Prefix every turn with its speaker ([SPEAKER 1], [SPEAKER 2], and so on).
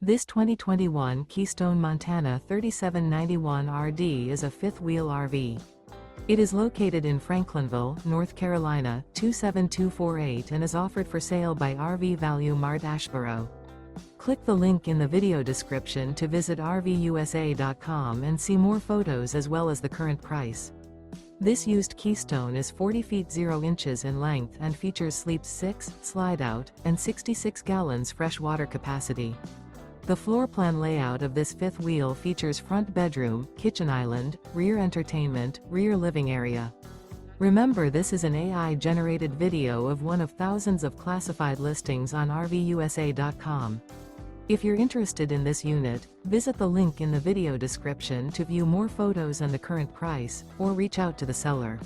[SPEAKER 1] This 2021 Keystone Montana 3791 RD is a fifth-wheel RV. It is located in Franklinville, North Carolina, 27248 and is offered for sale by RV Value Mart Asheboro. Click the link in the video description to visit RVUSA.com and see more photos as well as the current price. This used Keystone is 40 feet 0 inches in length and features sleeps 6, Slideout, and 66 gallons fresh water capacity. The floor plan layout of this fifth wheel features front bedroom, kitchen island, rear entertainment, rear living area. Remember, this is an AI-generated video of one of thousands of classified listings on RVUSA.com. If you're interested in this unit, visit the link in the video description to view more photos and the current price, or reach out to the seller.